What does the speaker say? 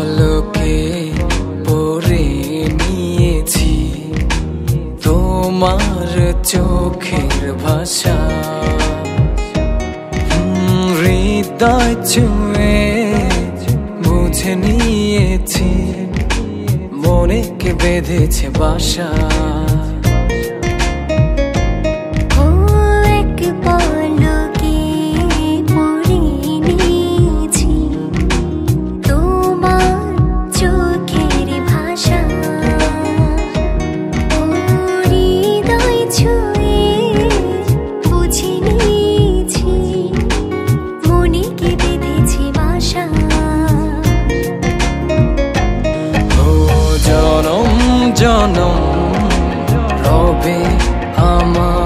পলকে পড়ে নিয়েছি তোমার চোখের ভাষা। হৃদয় ছুঁয়ে বুঝে নিয়েছি মনে কে বেঁধেছে বাসা। জনম রবে আমার